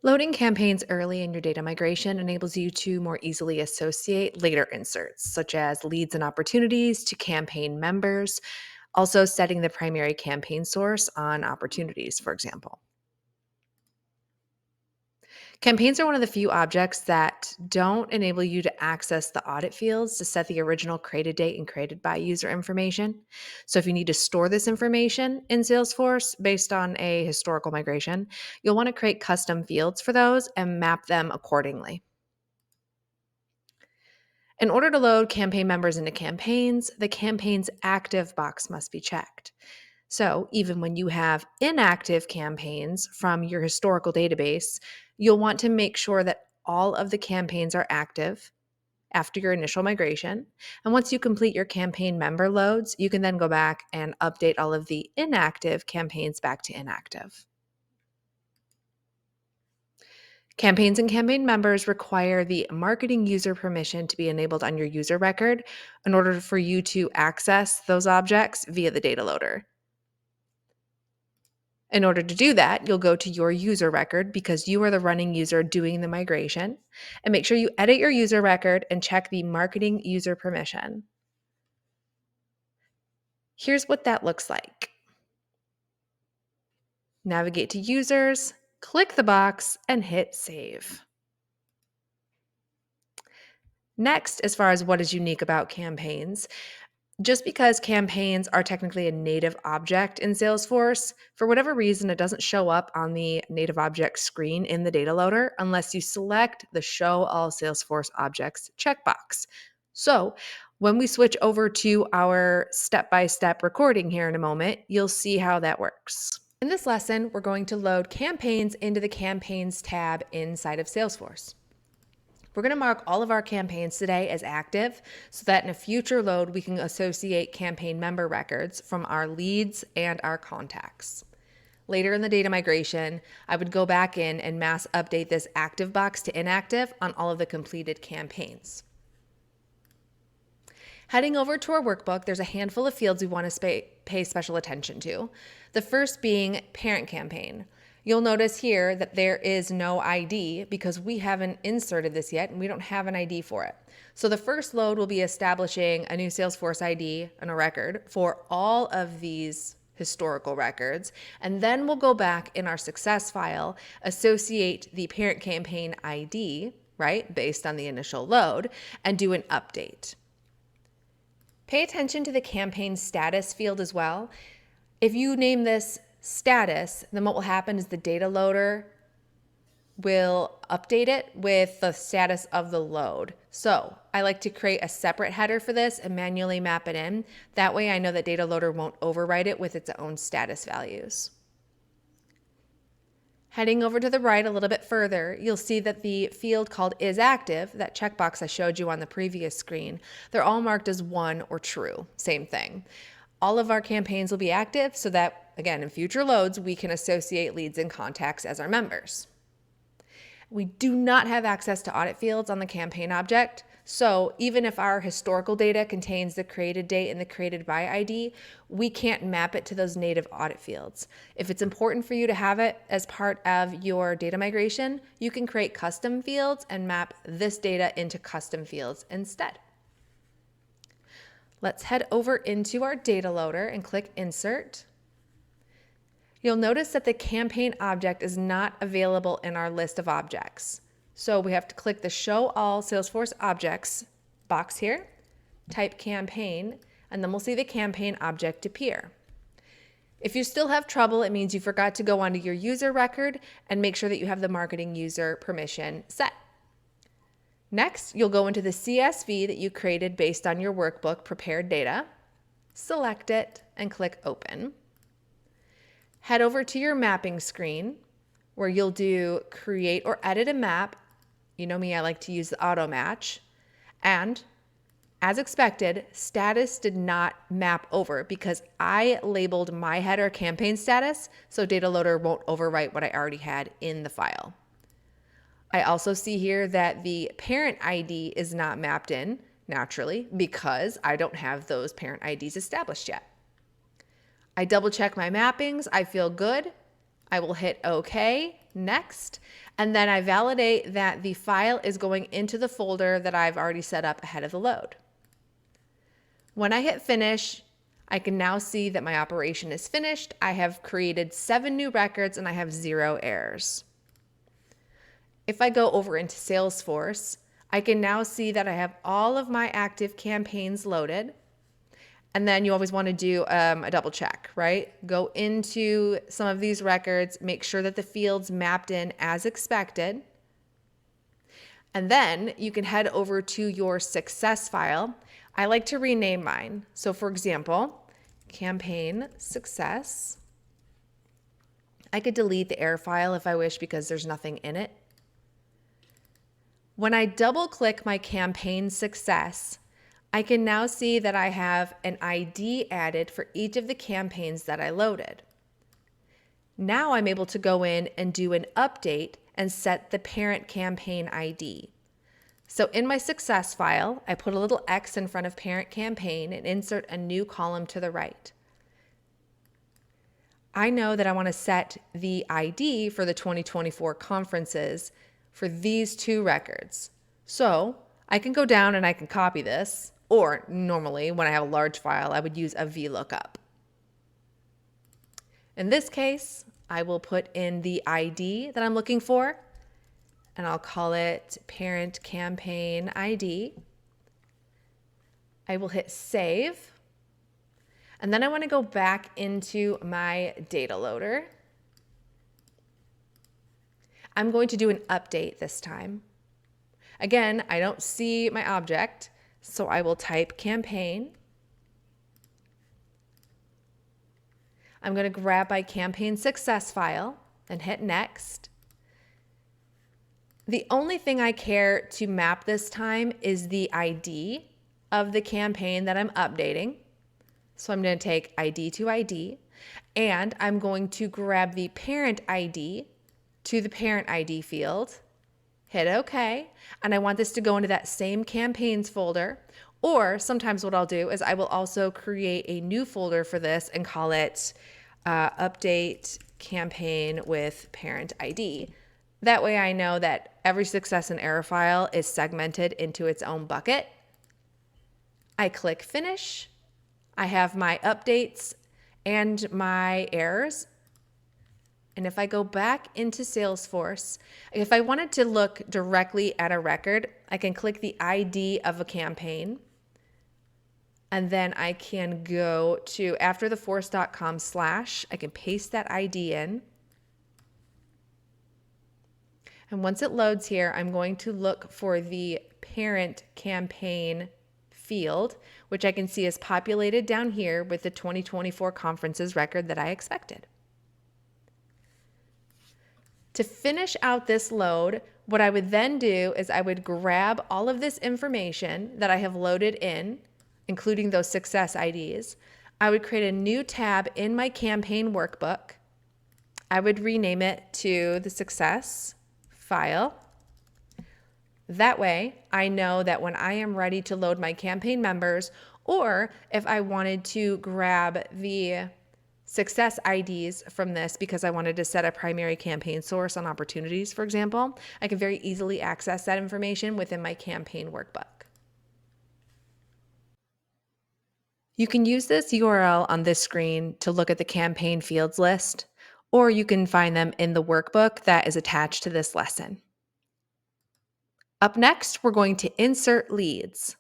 Loading campaigns early in your data migration enables you to more easily associate later inserts, such as leads and opportunities, to campaign members, also setting the primary campaign source on opportunities, for example. Campaigns are one of the few objects that don't enable you to access the audit fields to set the original created date and created by user information. So, if you need to store this information in Salesforce based on a historical migration, you'll want to create custom fields for those and map them accordingly. In order to load campaign members into campaigns, the campaign's active box must be checked. So, even when you have inactive campaigns from your historical database, you'll want to make sure that all of the campaigns are active after your initial migration. And once you complete your campaign member loads, you can then go back and update all of the inactive campaigns back to inactive. Campaigns and campaign members require the marketing user permission to be enabled on your user record in order for you to access those objects via the data loader. In order to do that, you'll go to your user record because you are the running user doing the migration, and make sure you edit your user record and check the marketing user permission. Here's what that looks like. Navigate to users, click the box, and hit save. Next, as far as what is unique about campaigns, just because campaigns are technically a native object in Salesforce, for whatever reason, it doesn't show up on the native object screen in the data loader unless you select the Show All Salesforce Objects checkbox. So when we switch over to our step-by-step recording here in a moment, you'll see how that works. In this lesson, we're going to load campaigns into the Campaigns tab inside of Salesforce. We're going to mark all of our campaigns today as active so that in a future load, we can associate campaign member records from our leads and our contacts. Later in the data migration, I would go back in and mass update this active box to inactive on all of the completed campaigns. Heading over to our workbook, there's a handful of fields we want to pay special attention to. The first being parent campaign. You'll notice here that there is no ID because we haven't inserted this yet and we don't have an ID for it. So the first load will be establishing a new Salesforce ID and a record for all of these historical records. And then we'll go back in our success file, associate the parent campaign ID, right, based on the initial load, and do an update. Pay attention to the campaign status field as well. If you name this status, then what will happen is the data loader will update it with the status of the load. So I like to create a separate header for this and manually map it in. That way I know that data loader won't overwrite it with its own status values. Heading over to the right a little bit further, you'll see that the field called is active, that checkbox I showed you on the previous screen, they're all marked as 1 or true, same thing. All of our campaigns will be active so that, again, in future loads, we can associate leads and contacts as our members. We do not have access to audit fields on the campaign object, so even if our historical data contains the created date and the created by ID, we can't map it to those native audit fields. If it's important for you to have it as part of your data migration, you can create custom fields and map this data into custom fields instead. Let's head over into our data loader and click Insert. You'll notice that the campaign object is not available in our list of objects. So we have to click the Show All Salesforce Objects box here, type campaign, and then we'll see the campaign object appear. If you still have trouble, it means you forgot to go onto your user record and make sure that you have the marketing user permission set. Next, you'll go into the CSV that you created based on your workbook prepared data, select it, and click Open. Head over to your mapping screen where you'll do Create or Edit a Map. You know me, I like to use the auto match. And as expected, status did not map over because I labeled my header campaign status, so data loader won't overwrite what I already had in the file. I also see here that the parent ID is not mapped in, naturally, because I don't have those parent IDs established yet. I double check my mappings, I feel good. I will hit OK, next, and then I validate that the file is going into the folder that I've already set up ahead of the load. When I hit finish, I can now see that my operation is finished. I have created 7 new records and I have 0 errors. If I go over into Salesforce, I can now see that I have all of my active campaigns loaded. And then you always want to do a double check, right? Go into some of these records, make sure that the fields mapped in as expected. And then you can head over to your success file. I like to rename mine. So for example, campaign success. I could delete the error file if I wish because there's nothing in it. When I double click my campaign success, I can now see that I have an ID added for each of the campaigns that I loaded. Now I'm able to go in and do an update and set the parent campaign ID. So in my success file, I put a little X in front of parent campaign and insert a new column to the right. I know that I want to set the ID for the 2024 conferences for these 2 records. So I can go down and I can copy this, or normally when I have a large file, I would use a VLOOKUP. In this case, I will put in the ID that I'm looking for, and I'll call it parent campaign ID. I will hit save. And then I want to go back into my data loader. I'm going to do an update this time. Again, I don't see my object, so I will type campaign. I'm going to grab my campaign success file and hit next. The only thing I care to map this time is the ID of the campaign that I'm updating. So I'm going to take ID to ID, and I'm going to grab the parent ID to the parent ID field, hit OK, and I want this to go into that same campaigns folder. Or sometimes what I'll do is I will also create a new folder for this and call it update campaign with parent ID. That way I know that every success and error file is segmented into its own bucket. I click finish. I have my updates and my errors. And if I go back into Salesforce, if I wanted to look directly at a record, I can click the ID of a campaign. And then I can go to aftertheforce.com/, I can paste that ID in. And once it loads here, I'm going to look for the parent campaign field, which I can see is populated down here with the 2024 conferences record that I expected. To finish out this load, what I would then do is I would grab all of this information that I have loaded in, including those success IDs. I would create a new tab in my campaign workbook. I would rename it to the success file. That way, I know that when I am ready to load my campaign members, or if I wanted to grab the success IDs from this because I wanted to set a primary campaign source on opportunities, for example, I can very easily access that information within my campaign workbook. You can use this URL on this screen to look at the campaign fields list, or you can find them in the workbook that is attached to this lesson. Up next, we're going to insert leads.